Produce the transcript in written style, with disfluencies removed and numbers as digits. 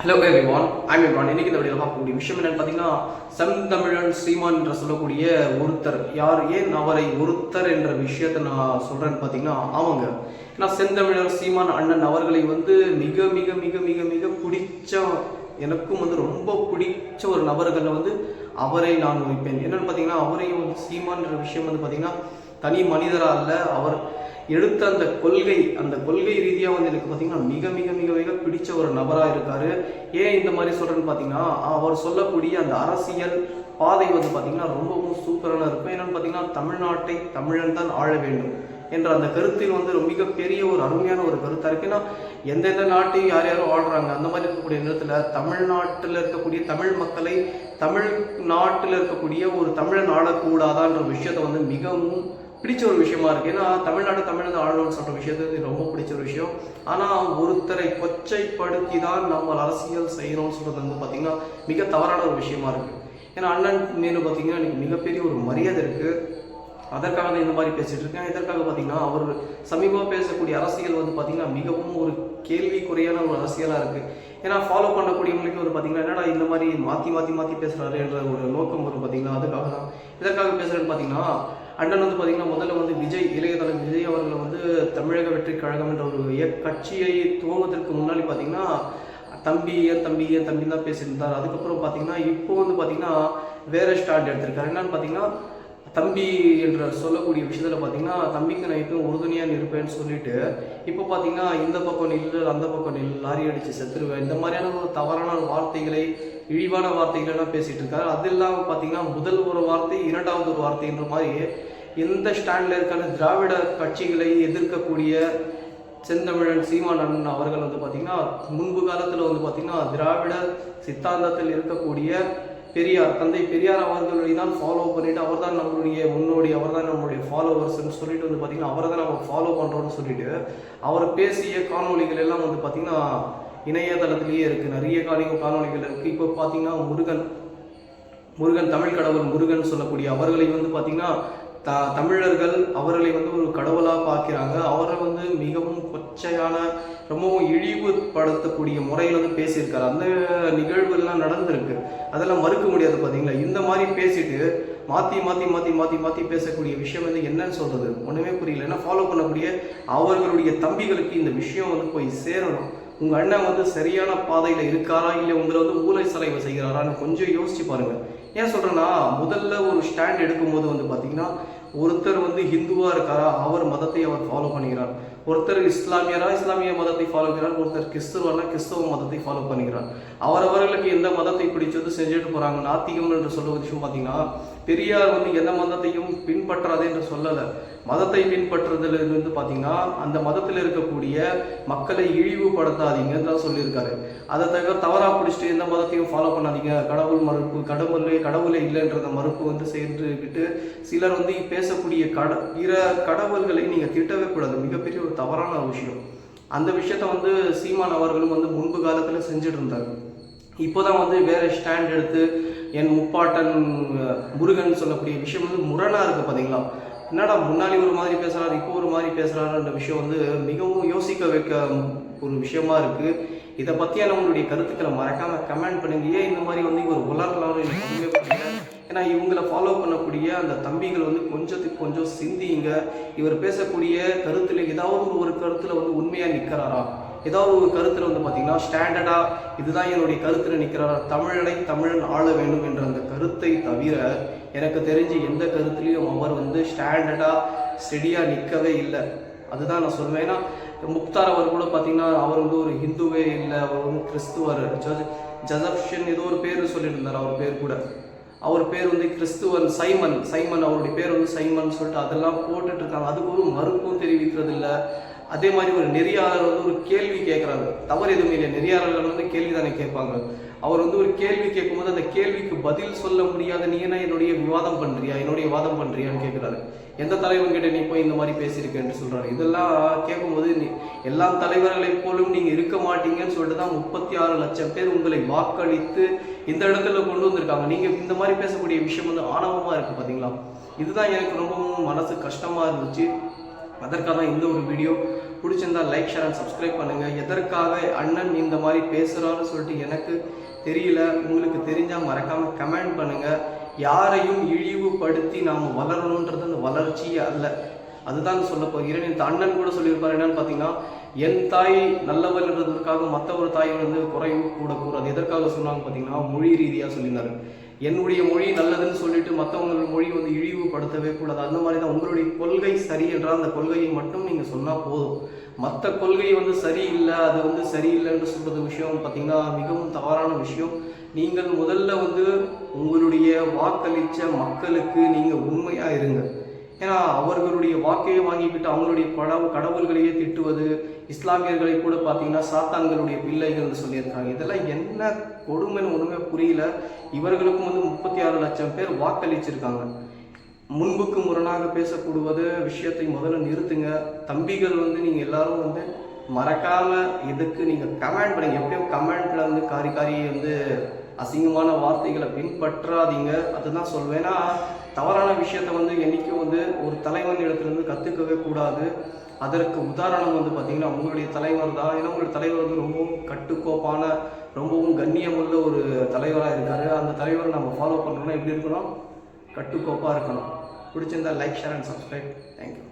Hello everyone, I'm Imran. இன்னைக்கு இந்த வீடியோவில் பார்க்கக்கூடிய விஷயம் என்னன்னு பார்த்தீங்கன்னா, செந்தமிழன் சீமான் என்று சொல்லக்கூடிய ஒருத்தர் யார், ஏன் அவரை ஒருத்தர் என்ற விஷயத்தை நான் சொல்றேன்னு பார்த்தீங்கன்னா, ஆமாங்க, ஏன்னா செந்தமிழர் சீமான் அண்ணன் அவர்களை மிக மிக மிக மிக மிக பிடிச்ச, எனக்கும் ரொம்ப பிடிச்ச ஒரு நபர்களில் அவரை நான் வைப்பேன். என்னன்னு பார்த்தீங்கன்னா, அவரையும் சீமான் என்ற விஷயம் பார்த்தீங்கன்னா தனி மனிதராக அல்ல, அவர் எடுத்த அந்த கொள்கை ரீதியாக எனக்கு பார்த்தீங்கன்னா மிக மிக மிக மிக பிடிச்ச ஒரு நபராக இருக்காரு. ஏன் இந்த மாதிரி சொல்கிறேன்னு பார்த்தீங்கன்னா, அவர் சொல்லக்கூடிய அந்த அரசியல் பாதை பார்த்தீங்கன்னா ரொம்பவும் சூப்பரான இருக்கும். என்னென்னு பார்த்தீங்கன்னா, தமிழ்நாட்டை தமிழன் தான் ஆள வேண்டும் என்ற அந்த கருத்தில் மிகப்பெரிய ஒரு அருமையான ஒரு கருத்தாக இருக்குது. ஏன்னா எந்தெந்த நாட்டையும் யார் யாரும் ஆடுறாங்க, அந்த மாதிரி இருக்கக்கூடிய நேரத்தில் தமிழ்நாட்டில் இருக்கக்கூடிய தமிழ் மக்களை தமிழ்நாட்டில் இருக்கக்கூடிய ஒரு தமிழன் ஆளக்கூடாதான்ற விஷயத்தை மிகவும் பிடிச்ச ஒரு விஷயமா இருக்கு. ஏன்னா தமிழ்நாடு ஆளணும்னு சொல்ற விஷயத்துக்கு ரொம்ப பிடிச்ச ஒரு விஷயம். ஆனா ஒருத்தரை கொச்சைப்படுத்தி தான் நம்ம அரசியல் செய்யணும்னு சொல்றது பாத்தீங்கன்னா மிக தவறான ஒரு விஷயமா இருக்கு. ஏன்னா அண்ணன் மீது பாத்தீங்கன்னா எனக்கு மிகப்பெரிய ஒரு மரியாதை இருக்கு. அதற்காக தான் இந்த மாதிரி பேசிட்டு இருக்கேன். இதற்காக பார்த்தீங்கன்னா அவர் சமீபமாக பேசக்கூடிய அரசியல் பார்த்தீங்கன்னா மிகவும் ஒரு கேள்விக்குறையான ஒரு அரசியலாக இருக்குது. ஏன்னா ஃபாலோ பண்ணக்கூடியவங்களுக்கு பார்த்தீங்கன்னா என்னடா இந்த மாதிரி மாற்றி மாற்றி மாற்றி பேசுகிறாரு என்ற ஒரு நோக்கம் பார்த்தீங்கன்னா அதுக்காக தான் இதற்காக பேசுகிறேன்னு பார்த்தீங்கன்னா, அண்ணன் பார்த்தீங்கன்னா முதல்ல விஜய், இளைய தலைவர் விஜய் அவர்களை தமிழக வெற்றி கழகம் என்ற ஒரு கட்சியை துவங்குவதற்கு முன்னாடி பார்த்தீங்கன்னா தம்பி ஏன் தம்பி தான் பேசியிருந்தார். அதுக்கப்புறம் பார்த்தீங்கன்னா இப்போ பார்த்தீங்கன்னா வேற ஸ்டாண்ட் எடுத்திருக்காரு. என்னன்னு பார்த்தீங்கன்னா, தம்பி என்ற சொல்லக்கூடிய விஷயத்தில் பார்த்தீங்கன்னா தம்பிக்கு நான் இப்போ உறுதுணையாக இருப்பேன்னு சொல்லிட்டு இப்போ பார்த்தீங்கன்னா இந்த பக்கம் நில்லு அந்த பக்கம் நில்லு, லாரி அடித்து செத்துருவேன், இந்த மாதிரியான ஒரு தவறான வார்த்தைகளை, இழிவான வார்த்தைகளெல்லாம் பேசிகிட்டு இருக்காரு. அது இல்லாமல் பார்த்தீங்கன்னா முதல் ஒரு வார்த்தை இரண்டாவது ஒரு வார்த்தைன்ற மாதிரி எந்த ஸ்டாண்டில் இருக்கான திராவிட கட்சிகளை எதிர்க்கக்கூடிய செந்தமிழன் சீமான் அண்ணன் அவர்கள் பார்த்தீங்கன்னா முன்பு காலத்தில் பார்த்தீங்கன்னா திராவிட சித்தாந்தத்தில் இருக்கக்கூடிய பெரியார், தந்தை பெரியார் அவர்களை தான் ஃபாலோ பண்ணிட்டு அவர் தான் நம்மளுடைய முன்னோடி, அவர் தான் நம்மளுடைய ஃபாலோவர்ஸ்ன்னு சொல்லிட்டு பார்த்தீங்கன்னா அவரை தான் நம்ம ஃபாலோ பண்ணுறோம்னு சொல்லிட்டு அவர் பேசிய காணொலிகள் எல்லாம் பார்த்தீங்கன்னா இணையதளத்திலேயே இருக்குது. நிறைய காணொலிகள் இருக்குது. இப்போ பார்த்தீங்கன்னா முருகன் தமிழ் கடவுள் முருகன் சொல்லக்கூடிய அவர்களை பார்த்தீங்கன்னா தமிழர்கள் அவர்களை ஒரு கடவுளாக பார்க்கிறாங்க. அவரை மிகவும் கொச்சையான ரொம்பவும் இழிவுபடுத்தக்கூடிய முறையில் பேசியிருக்காரு. அந்த நிகழ்வுகள்லாம் நடந்திருக்கு, அதெல்லாம் மறுக்க முடியாது. பார்த்தீங்களா, இந்த மாதிரி பேசிட்டு மாற்றி மாற்றி மாற்றி மாற்றி மாற்றி பேசக்கூடிய விஷயம் என்னன்னு சொல்றது ஒன்றுமே புரியல. ஏன்னா ஃபாலோ பண்ணக்கூடிய அவர்களுடைய தம்பிகளுக்கு இந்த விஷயம் போய் சேரணும். உங்கள் அண்ணன் சரியான பாதையில் இருக்காரா, இல்லை உங்களை ஊழலை சலைவை செய்கிறாரான்னு கொஞ்சம் யோசிச்சு பாருங்க. ஏன் சொல்கிறேன்னா, முதல்ல ஒரு ஸ்டாண்ட் எடுக்கும்போது பார்த்தீங்கன்னா ஒருத்தர் ஹிந்துவாக இருக்காரா, அவர் மதத்தை அவர் ஃபாலோ பண்ணுகிறார். ஒருத்தர் இஸ்லாமிய மதத்தை ஃபாலோ பண்ணுறார். ஒருத்தர் கிறிஸ்தவ மதத்தை ஃபாலோ பண்ணுகிறார். அவரவர்களுக்கு எந்த மதத்தை பிடிச்சது செஞ்சுட்டு போகிறாங்க. நாத்திகம் என்று சொல்ல விஷயம் பார்த்தீங்கன்னா, பெரியார் எந்த மதத்தையும் பின்பற்றாதே என்று சொல்லலை. மதத்தை பின்பற்றுறதுலேருந்து பார்த்தீங்கன்னா அந்த மதத்தில் இருக்கக்கூடிய மக்களை இழிவுபடுத்தாதீங்கன்னு தான் சொல்லியிருக்காரு. அதை தவிர தவறாக பிடிச்சிட்டு எந்த மதத்தையும் ஃபாலோ பண்ணாதீங்க, கடவுள் மறுப்பு, கடவுளே இல்லைன்றத மறுப்பு சேர்ந்துக்கிட்டு சிலர் பேசக்கூடிய பிற கடவுள்களை நீங்கள் திட்டவே கூடாது. மிகப்பெரிய ஒரு தவறான விஷயம். அந்த விஷயத்த சீமான் அவர்களும் முன்பு காலத்தில் செஞ்சுட்டு இருந்தார். இப்போதான் வேற ஸ்டாண்ட் எடுத்து என் முப்பாட்டன் முருகன் சொல்லக்கூடிய விஷயம் முரணா இருக்கு. பார்த்தீங்களா, என்னடா முன்னாடி ஒரு மாதிரி பேசுறாரு, இப்போ ஒரு மாதிரி பேசுறாருன்ற விஷயம் மிகவும் யோசிக்க வைக்க ஒரு விஷயமா இருக்கு. இதை பற்றியான உங்களுடைய கருத்துக்களை மறக்காம கமெண்ட் பண்ணுங்க. ஏன் இந்த மாதிரி இவர் உலர்லாம் எனக்கு புரியல. ஏன்னா இவங்களை ஃபாலோ பண்ணக்கூடிய அந்த தம்பிகள் கொஞ்சத்துக்கு கொஞ்சம் சிந்திங்க. இவர் பேசக்கூடிய கருத்தில் ஏதாவது ஒரு கருத்தில் உண்மையாக நிற்கிறாரா, ஏதாவது ஒரு கருத்தில் பார்த்தீங்கன்னா ஸ்டாண்டர்டாக இதுதான் என்னுடைய கருத்தில் நிற்கிறாரா, தமிழன் ஆள வேண்டும் என்ற அந்த கருத்தை தவிர எனக்கு தெரிஞ்சு எந்த கருத்துலையும் அவர் ஸ்டாண்டர்டாக ஸ்டெடியாக நிற்கவே இல்லை. அதுதான் நான் சொல்லுவேன். ஏன்னா முக்தார் அவர் கூட பார்த்தீங்கன்னா அவர் ஒரு ஹிந்துவே இல்லை, அவர் கிறிஸ்துவர், ஜசப்ஷன் ஏதோ ஒரு பேர் சொல்லிட்டு இருந்தார். அவர் பேர் கூட அவர் பேர் கிறிஸ்துவன் சைமன் அவருடைய பேர் சைமன் சொல்லிட்டு அதெல்லாம் போட்டுட்டு இருக்காங்க. அதுக்கு ஒரு மறுப்பும் தெரிவிக்கிறது இல்லை. அதே மாதிரி ஒரு நெறியாளர் ஒரு கேள்வி கேட்குறாரு, தவறு எதுவுமே இல்லை. நெறியாளர்கள் கேள்வி தானே கேட்பாங்க. அவர் ஒரு கேள்வி கேட்கும்போது அந்த கேள்விக்கு பதில் சொல்ல முடியாத நீ என்ன என்னுடைய வாதம் பண்ணுறியான்னு கேட்குறாரு. எந்த தலைவன் கிட்ட நீ போய் இந்த மாதிரி பேசியிருக்கேன்னு சொல்றாரு. இதெல்லாம் கேட்கும்போது எல்லா தலைவர்களை போலும் நீங்க இருக்க மாட்டீங்கன்னு சொல்லிட்டு தான் 36 லட்சம் பேர் உங்களை வாக்களித்து இந்த இடத்துல கொண்டு வந்திருக்காங்க. நீங்க இந்த மாதிரி பேசக்கூடிய விஷயம் ஆணவமா இருக்கு. பார்த்தீங்களா, இதுதான் எனக்கு ரொம்பவும் மனசு கஷ்டமா இருந்துச்சு. அதற்காக தான் இந்த ஒரு வீடியோ. பிடிச்சிருந்தா லைக் ஷேர் அண்ட் சப்ஸ்கிரைப் பண்ணுங்கள். எதற்காக அண்ணன் இந்த மாதிரி பேசுகிறான்னு சொல்லிட்டு எனக்கு தெரியல. உங்களுக்கு தெரிஞ்சால் மறக்காமல் கமெண்ட் பண்ணுங்கள். யாரையும் இழிவுபடுத்தி நாம் வளரணுன்றது அந்த வளர்ச்சியே அல்ல, அதுதான் சொல்ல போகிறேன். இந்த அண்ணன் கூட சொல்லியிருப்பார் என்னன்னு பார்த்தீங்கன்னா, என் தாய் நல்லவர்ன்றதுக்காக மற்ற ஒரு தாய் வந்து குறைவு கூடக்கூடாது. எதற்காக சொன்னாங்க பார்த்தீங்கன்னா, மொழி ரீதியாக சொல்லியிருந்தாரு. என்னுடைய மொழி நல்லதுன்னு சொல்லிட்டு மற்றவங்களோட மொழி வந்து இழிவுபடுத்தவே கூடாது. அந்த மாதிரி தான் உங்களுடைய கொள்கை சரி என்றால் அந்த கொள்கையை மட்டும் நீங்கள் சொன்னால் போதும். மற்ற கொள்கை வந்து சரியில்லை, அது வந்து சரியில்லைன்னு சொல்கிறது விஷயம் பார்த்தீங்கன்னா மிகவும் தவறான விஷயம். நீங்கள் முதல்ல வந்து உங்களுடைய வாக்களித்த மக்களுக்கு நீங்கள் உண்மையாக இருங்க. ஏன்னா அவர்களுடைய வாக்கையை வாங்கிக்கிட்டு அவங்களுடைய கடவுள்களையே திட்டுவது, இஸ்லாமியர்களை கூட பார்த்தீங்கன்னா சாத்தான்களுடைய பிள்ளைகள்னு சொல்லியிருக்காங்க. இதெல்லாம் என்ன கொடுமைன்னு ஒன்றுமே புரியல. இவர்களுக்கும் வந்து 36 லட்சம் பேர் வாக்களிச்சிருக்காங்க. முன்புக்கு முரணாக பேசக்கூடுவது விஷயத்தை முதல்ல நிறுத்துங்க. தம்பிகள் வந்து நீங்கள் எல்லாரும் வந்து மறக்காமல் இதுக்கு நீங்கள் கமெண்ட் பண்ணுங்க. எப்படியும் கமெண்ட்டில் வந்து காரி வந்து அசிங்கமான வார்த்தைகளை பின்பற்றாதீங்க, அதுதான் சொல்வேன். ஏன்னா தவறான விஷயத்தை வந்து என்றைக்கும் வந்து ஒரு தலைவன் இடத்துலேருந்து கற்றுக்கவே கூடாது. அதற்கு உதாரணம் வந்து பார்த்திங்கன்னா உங்களுடைய தலைவர் தான். ஏன்னா உங்களுடைய தலைவர் வந்து ரொம்பவும் கட்டுக்கோப்பான, ரொம்பவும் கண்ணியமுள்ள ஒரு தலைவராக இருக்கார். அந்த தலைவரை நம்ம ஃபாலோ பண்ணுறோன்னா எப்படி இருக்கணும்? கட்டுக்கோப்பாக இருக்கணும். பிடிச்சிருந்தா like share and subscribe. Thank you.